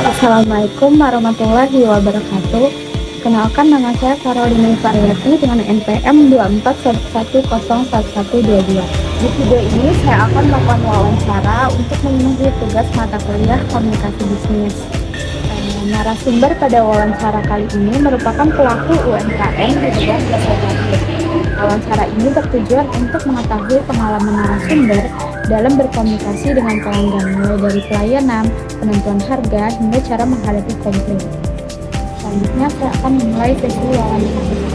Assalamualaikum warahmatullahi wabarakatuh. Kenalkan, nama saya Carolina Variati dengan NPM 2411011122. Di video ini saya akan melakukan wawancara untuk memenuhi tugas mata kuliah komunikasi bisnis. Narasumber pada wawancara kali ini merupakan pelaku UMKM di bidang jasa terakhir. Wawancara ini bertujuan untuk mengetahui pengalaman narasumber dalam berkomunikasi dengan pelanggan, mulai dari pelayanan, penentuan harga, hingga cara menghadapi konflik. Selanjutnya saya akan memulai sesi wawancara.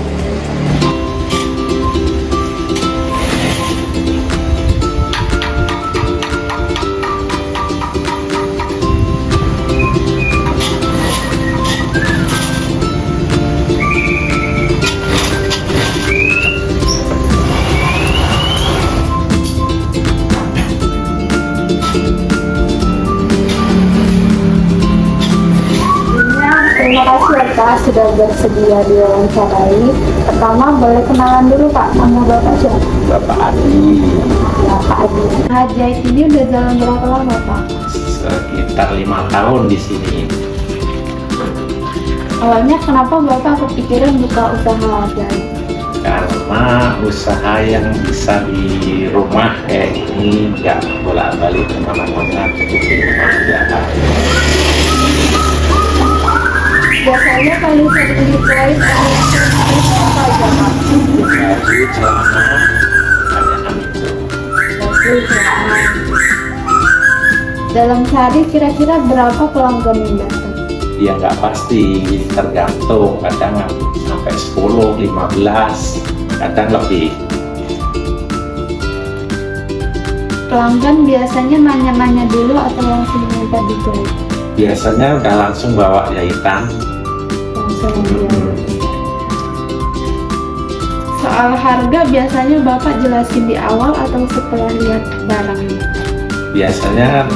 Terima kasih ya Pak sudah bersedia diwawancarai. Pertama boleh kenalan dulu Pak, nama Bapak siapa? Bapak Adi. Ya Pak Adi. Jahit ini udah jalan berapa lama Pak? Sekitar 5 tahun di sini. Awalnya kenapa Bapak kepikiran buka usaha jahit? Karena usaha yang bisa di rumah kayak ini nggak bolak-balik kemana-mana, cukup di rumah aja. Biasanya paling sering dijualin apa aja Pak? Baju, celana, banyak itu. Dalam sehari kira-kira berapa pelanggan yang datang? Ya nggak pasti, tergantung. Kadang sampai 10, 15, kadang lebih. Pelanggan biasanya nanya-nanya dulu atau langsung minta dijahit? Biasanya udah langsung bawa jahitan. Soal harga biasanya Bapak jelasin di awal atau setelah lihat barangnya? Biasanya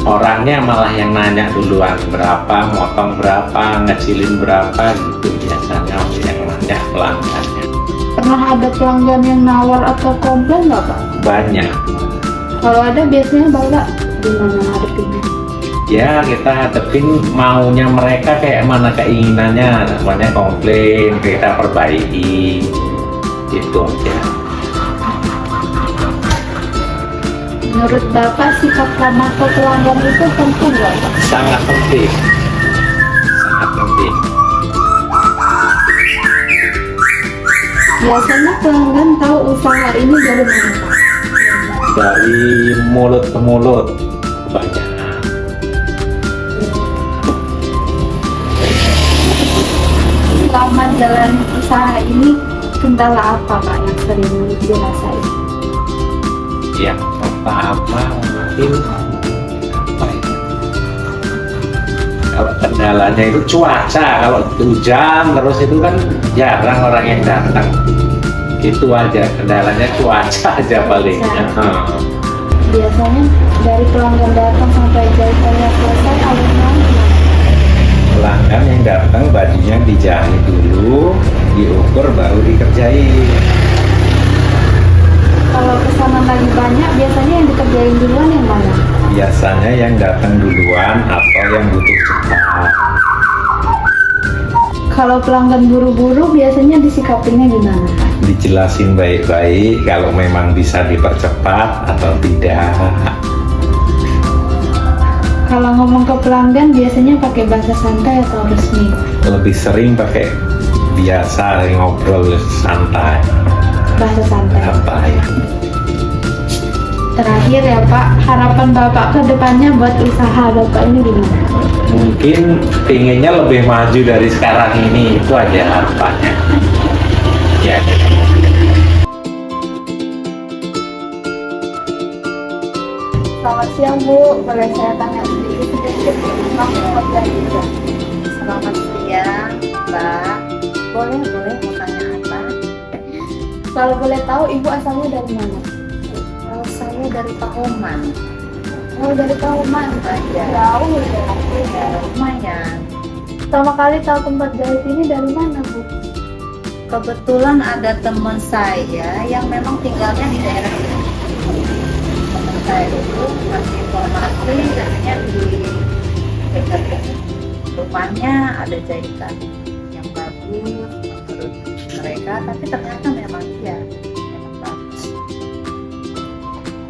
orangnya malah yang nanya duluan, berapa, motong berapa, ngecilin berapa gitu. Biasanya yang nanya pelanggannya. Pernah ada pelanggan yang nawar atau komplain nggak Pak? Banyak. Kalau ada biasanya Bapak gimana ngadepinnya? Ya kita hadapin maunya mereka kayak mana keinginannya, namanya komplain kita perbaiki, gitu aja. Menurut Bapak sikap ramah ke pelanggan itu penting nggak Pak? Sangat penting, sangat penting. Biasanya pelanggan tahu usaha ini dari mana Pak? Dari mulut ke mulut banyak. Selama jalan usaha ini kendala apa Pak yang sering dirasain? Yang pertama mungkin apa ya? Kalau kendalanya itu cuaca, kalau hujan terus itu kan jarang orang yang datang. Itu aja kendalanya, cuaca aja paling. Biasanya dari pelanggan datang sampai jahitannya selesai alurnya. Pelanggan yang datang bajunya dijahit dulu, diukur baru dikerjain. Kalau pesanan lagi banyak, biasanya yang dikerjain duluan yang mana? Biasanya yang datang duluan atau yang butuh cepat. Kalau pelanggan buru-buru, biasanya disikapinnya gimana? Dijelasin baik-baik kalau memang bisa dipercepat atau tidak. Kalau ngomong ke pelanggan, biasanya pakai bahasa santai atau resmi? Lebih sering pakai biasa, ngobrol santai. Bahasa santai. Santai. Terakhir ya Pak, harapan Bapak ke depannya buat usaha Bapak ini gimana? Mungkin pinginnya lebih maju dari sekarang ini, itu aja harapannya. Ya. Selamat siang Bu, boleh saya tanya sedikit tentang pekerjaan juga? Selamat siang, Mbak. Boleh mau tanya apa? Kalau boleh tahu Ibu asalnya dari mana? Oh, saya dari Pahoman. Oh, dari Kauman. Iya. Jauh ya. Ya, lumayan. Pertama kali tahu tempat jahit ini dari mana Bu? Kebetulan ada teman saya yang memang tinggalnya di daerah ini. Teman saya itu kasih informasi jadinya di dekat rumahnya ada jahitan yang bagus menurut mereka, tapi ternyata memang iya memang bagus.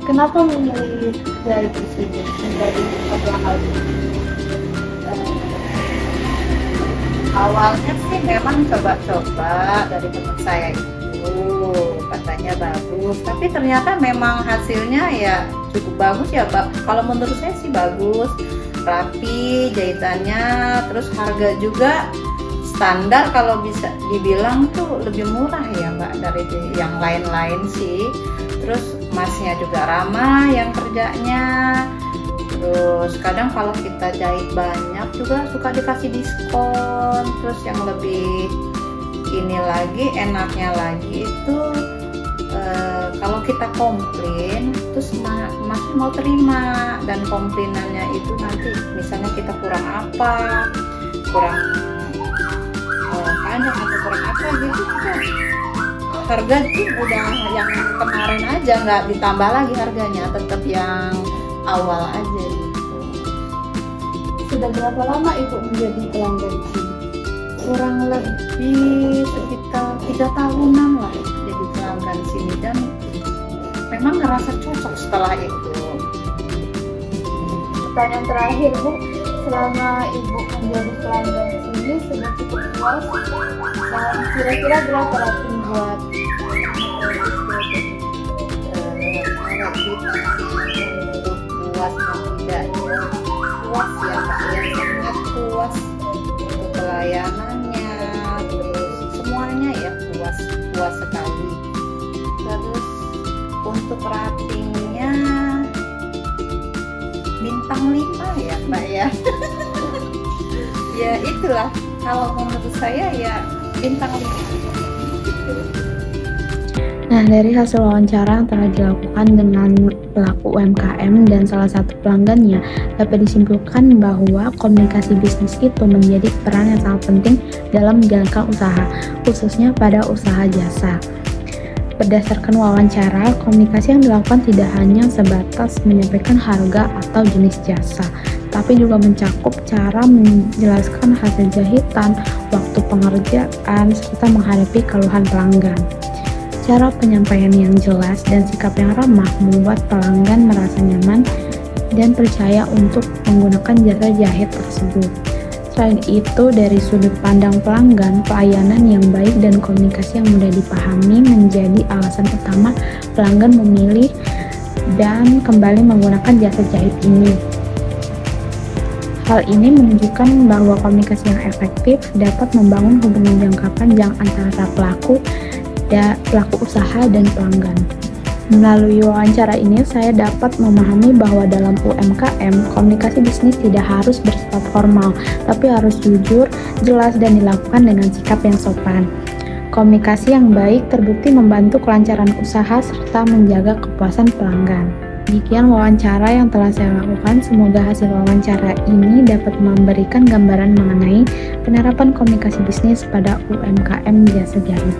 Kenapa memilih jahit di sini dari satu hal ini? Awalnya sih memang coba-coba dari teman saya itu katanya bagus, tapi ternyata memang hasilnya ya cukup bagus ya, Pak. Kalau menurut saya sih bagus, rapi jahitannya, terus harga juga standar, kalau bisa dibilang tuh lebih murah ya Mbak dari yang lain-lain sih. Terus emasnya juga ramah yang kerjanya. Terus kadang kalau kita jahit banyak juga suka dikasih diskon. Terus yang lebih ini lagi, enaknya lagi itu kalau kita komplain terus masih mau terima, dan komplainannya itu nanti misalnya kita kurang apa, kurang panjang atau kurang apa gitu, harga itu udah yang kemarin aja, nggak ditambah lagi harganya, tetap yang awal aja gitu. Sudah berapa lama Ibu menjadi pelanggan di sini? Kurang lebih sekitar 3 tahunan lah jadi pelanggan sini, dan memang ngerasa cocok setelah itu. Pertanyaan terakhir Bu, selama Ibu menjadi pelanggan di sini sudah cukup puas, dan kira-kira berapa rating buat Puas atau tidaknya, puas ya Pak, ya sangat puas untuk pelayanannya, terus semuanya ya puas sekali. Terus untuk ratingnya bintang 5 ya Mbak ya. Ya itulah, kalau menurut saya ya bintang 5. Nah, dari hasil wawancara yang telah dilakukan dengan pelaku UMKM dan salah satu pelanggannya, dapat disimpulkan bahwa komunikasi bisnis itu menjadi peran yang sangat penting dalam menjalankan usaha, khususnya pada usaha jasa. Berdasarkan wawancara, komunikasi yang dilakukan tidak hanya sebatas menyampaikan harga atau jenis jasa, tapi juga mencakup cara menjelaskan hasil jahitan, waktu pengerjaan, serta menghadapi keluhan pelanggan. Cara penyampaian yang jelas dan sikap yang ramah membuat pelanggan merasa nyaman dan percaya untuk menggunakan jasa jahit tersebut. Selain itu, dari sudut pandang pelanggan, pelayanan yang baik dan komunikasi yang mudah dipahami menjadi alasan utama pelanggan memilih dan kembali menggunakan jasa jahit ini. Hal ini menunjukkan bahwa komunikasi yang efektif dapat membangun hubungan jangka panjang antara pelaku usaha dan pelanggan. Melalui wawancara ini, saya dapat memahami bahwa dalam UMKM, komunikasi bisnis tidak harus bersifat formal, tapi harus jujur, jelas, dan dilakukan dengan sikap yang sopan. Komunikasi yang baik terbukti membantu kelancaran usaha serta menjaga kepuasan pelanggan. Demikian wawancara yang telah saya lakukan. Semoga hasil wawancara ini dapat memberikan gambaran mengenai penerapan komunikasi bisnis pada UMKM jasa jahit.